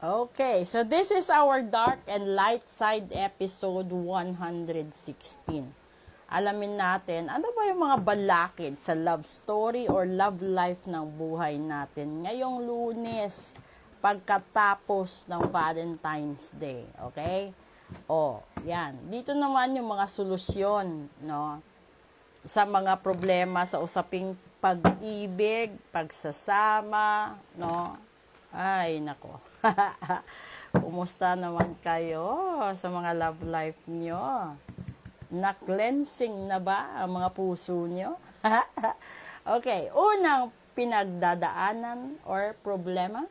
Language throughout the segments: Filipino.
Okay, so this is our dark and light side episode 116. Alamin natin, ano ba yung mga balakid sa love story or love life ng buhay natin ngayong Lunes, pagkatapos ng Valentine's Day, okay? Yan. Dito naman yung mga solusyon, no? Sa mga problema sa usaping pag-ibig, pagsasama, no? Ay, nako. Kumusta naman kayo sa mga love life nyo? Na-cleansing na ba ang mga puso nyo? Okay, unang pinagdadaanan or problema?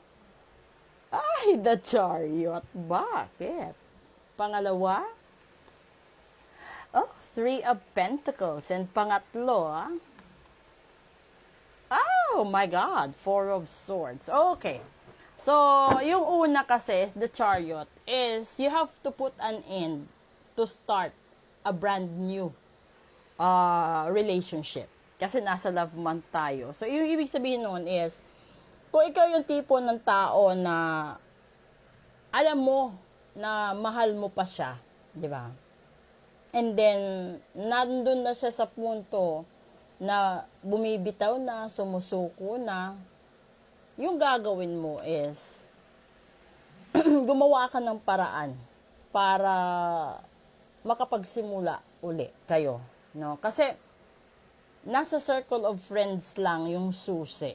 Ay, the chariot. Bakit? Pangalawa? Three of Pentacles. And pangatlo, oh my God, Four of Swords. Okay. So, yung una kasi, the chariot, is you have to put an end to start a brand new relationship. Kasi nasa love month tayo. So, yung ibig sabihin nun is, kung ikaw yung tipo ng tao na alam mo na mahal mo pa siya, di ba? And then, nandun na siya sa punto na bumibitaw na, sumusuko na, yung gagawin mo is, gumawa ka ng paraan para makapagsimula uli kayo, no? Kasi nasa circle of friends lang yung susi.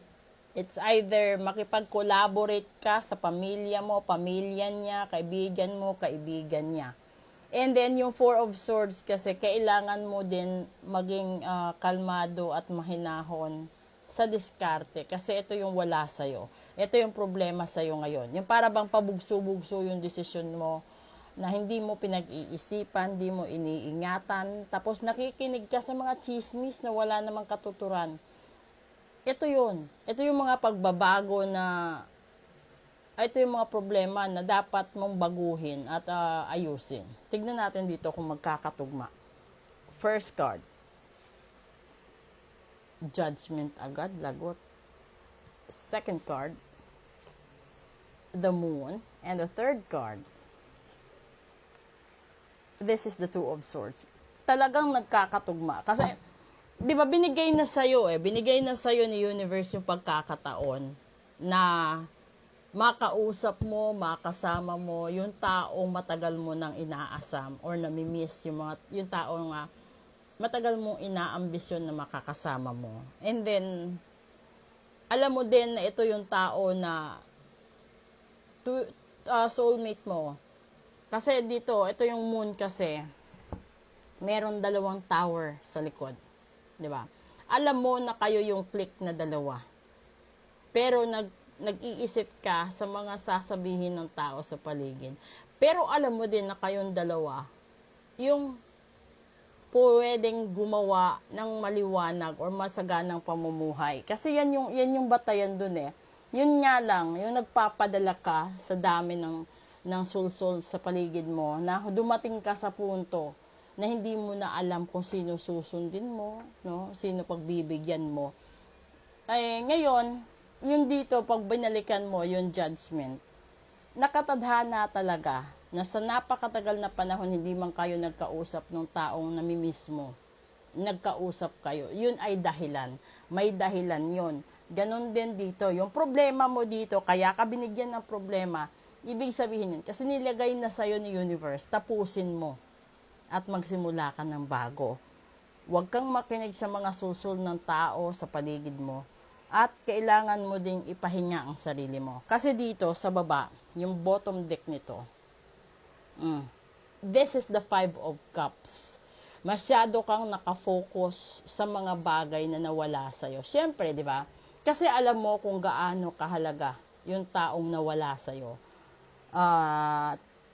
It's either makipag-collaborate ka sa pamilya mo, pamilya niya, kaibigan mo, kaibigan niya. And then yung Four of Swords kasi kailangan mo din maging kalmado at mahinahon sa diskarte kasi ito yung wala sa'yo. Ito yung problema sa'yo ngayon. Yung para bang pabugso-bugso yung desisyon mo na hindi mo pinag-iisipan, hindi mo iniingatan, tapos nakikinig ka sa mga chismis na wala namang katuturan. Ito yun. Ito yung mga pagbabago na, ito yung mga problema na dapat mong baguhin at ayusin. Tignan natin dito kung magkakatugma. First card. Judgment agad, lagot. Second card. The Moon. And the third card. This is the Two of Swords. Talagang nagkakatugma. Kasi, di ba binigay na sa'yo binigay na sa'yo ni Universe yung pagkakataon na makausap mo, makasama mo, yung taong matagal mo nang inaasam or namimiss yung taong matagal mong inaambisyon na makakasama mo. And then, alam mo din na ito yung tao na soulmate mo. Kasi dito, ito yung moon kasi, meron dalawang tower sa likod. Diba? Alam mo na kayo yung click na dalawa. Pero nag-iisip ka sa mga sasabihin ng tao sa paligid. Pero alam mo din na kayong dalawa, yung pwedeng gumawa ng maliwanag or masaganang pamumuhay. Kasi yan yung batayan dun Yun nga lang, yung nagpapadala ka sa dami ng sulsol sa paligid mo, na dumating ka sa punto na hindi mo na alam kung sino susundin mo, no? Sino pagbibigyan mo. Ngayon, yung dito, pag binalikan mo, yung judgment, nakatadhana talaga na sa napakatagal na panahon, hindi man kayo nagkausap ng taong namimiss mo. Nagkausap kayo. Yun ay dahilan. May dahilan yun. Ganon din dito. Yung problema mo dito, kaya ka binigyan ng problema, ibig sabihin yun, kasi nilagay na sa'yo ni Universe, tapusin mo at magsimula ka ng bago. Huwag kang makinig sa mga susul ng tao sa paligid mo at kailangan mo ding ipahinga ang sarili mo. Kasi dito, sa baba, yung bottom deck nito, this is the Five of Cups. Masyado kang nakafocus sa mga bagay na nawala sa'yo. Siyempre, di ba? Kasi alam mo kung gaano kahalaga yung taong nawala sa'yo.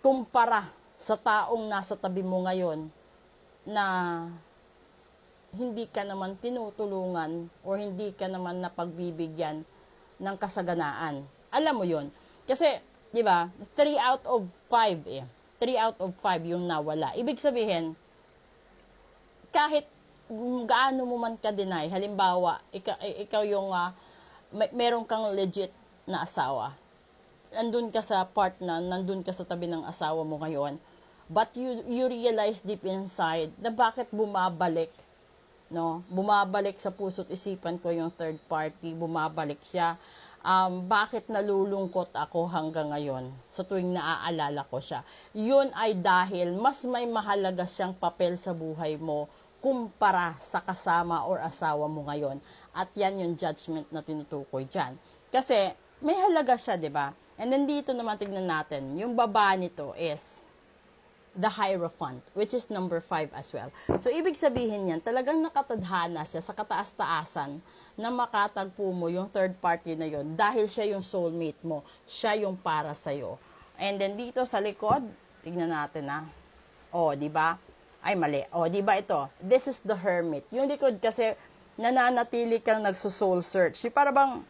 Kumpara sa taong nasa tabi mo ngayon na hindi ka naman tinutulungan o hindi ka naman napagbibigyan ng kasaganaan. Alam mo yun. Kasi, di ba, 3 out of 5 3 out of 5 yung nawala. Ibig sabihin, kahit gaano mo man ka-deny, halimbawa, ikaw yung meron kang legit na asawa. nandun ka sa part na, nandun ka sa tabi ng asawa mo ngayon, but you realize deep inside na bakit bumabalik, no? Bumabalik sa puso't isipan ko yung third party, bumabalik siya. Bakit nalulungkot ako hanggang ngayon sa tuwing naaalala ko siya? Yun ay dahil mas may mahalaga siyang papel sa buhay mo kumpara sa kasama or asawa mo ngayon. At yan yung judgment na tinutukoy dyan. Kasi may halaga siya, di ba? And then dito naman tignan natin, yung baba nito is the Hierophant, which is number 5 as well. So, ibig sabihin yan, talagang nakatadhana siya sa kataas-taasan na makatagpo mo yung third party na yon dahil siya yung soulmate mo. Siya yung para sa'yo. And then dito sa likod, tignan natin na. O, di ba? Ay, mali. O, di ba ito? This is the Hermit. Yung likod kasi, nananatili kang nagso-soul search. Yung para bang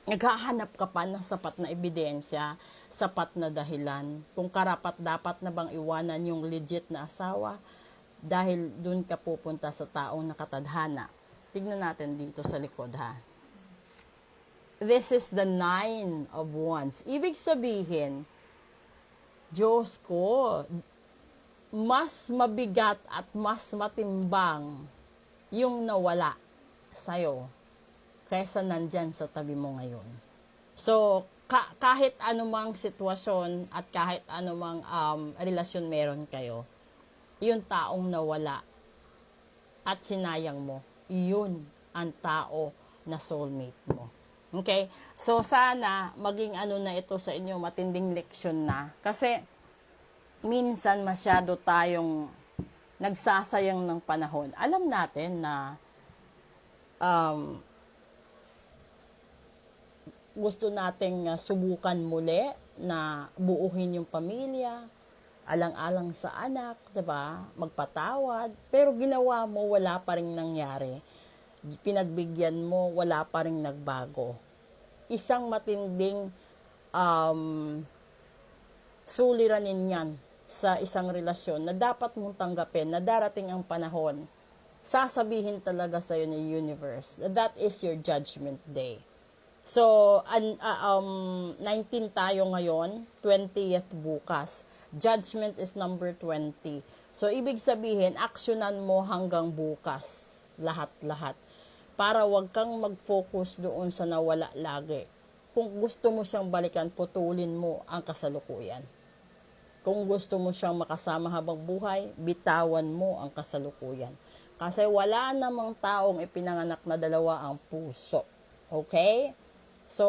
naghahanap ka pa ng sapat na ebidensya, sapat na dahilan, kung karapat-dapat na bang iwanan yung legit na asawa dahil dun ka pupunta sa taong nakatadhana. Tignan natin dito sa likod, ha. This is the 9 of Wands. Ibig sabihin, Diyos ko, mas mabigat at mas matimbang yung nawala sa'yo kaysa nandyan sa tabi mo ngayon. So, kahit anumang sitwasyon at kahit anumang relasyon meron kayo, yung taong nawala at sinayang mo, yun ang tao na soulmate mo. Okay? So, sana maging ano na ito sa inyo, matinding leksyon na. Kasi, minsan masyado tayong nagsasayang ng panahon. Alam natin na gusto nating subukan muli na buuhin yung pamilya, alang-alang sa anak, 'di ba? Magpatawad, pero ginawa mo wala pa ring nangyari. Pinagbigyan mo, wala pa ring nagbago. Isang matinding suliranin 'yan sa isang relasyon na dapat mong tanggapin na darating ang panahon, sasabihin talaga sa'yo ni universe that is your judgment day. So, 19 tayo ngayon, 20th bukas. Judgment is number 20. So, ibig sabihin, aksyonan mo hanggang bukas. Lahat-lahat. Para wag kang mag-focus doon sa nawala lagi. Kung gusto mo siyang balikan, putulin mo ang kasalukuyan. Kung gusto mo siyang makasama habang buhay, bitawan mo ang kasalukuyan. Kasi wala namang taong ipinanganak na dalawa ang puso. Okay? So,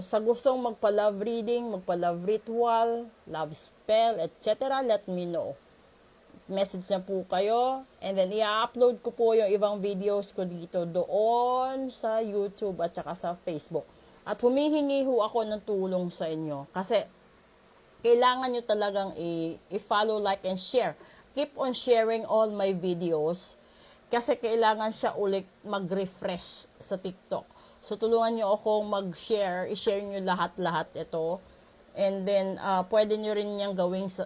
sa gustong magpa-love reading, magpa-love ritual, love spell, etc., let me know. Message na po kayo. And then, i-upload ko po yung ibang videos ko dito doon sa YouTube at saka sa Facebook. At humihingi ho ako ng tulong sa inyo. Kasi, kailangan nyo talagang i-follow, like, and share. Keep on sharing all my videos. Kasi kailangan siya ulit mag-refresh sa TikTok. So, tulungan nyo akong mag-share. I-share nyo lahat-lahat ito. And then, pwede nyo rin niyang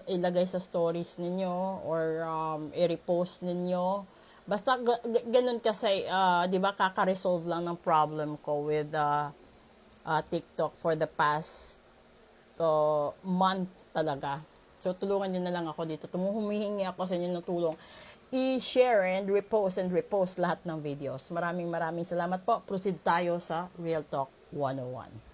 ilagay sa stories ninyo or i-repost ninyo. Basta, ganun kasi, di ba, kaka-resolve lang ng problem ko with TikTok for the past month talaga. So, tulungan nyo na lang ako dito. Humihingi ako sa inyo ng tulong. I-share and repost lahat ng videos. Maraming salamat po. Proceed tayo sa Real Talk 101.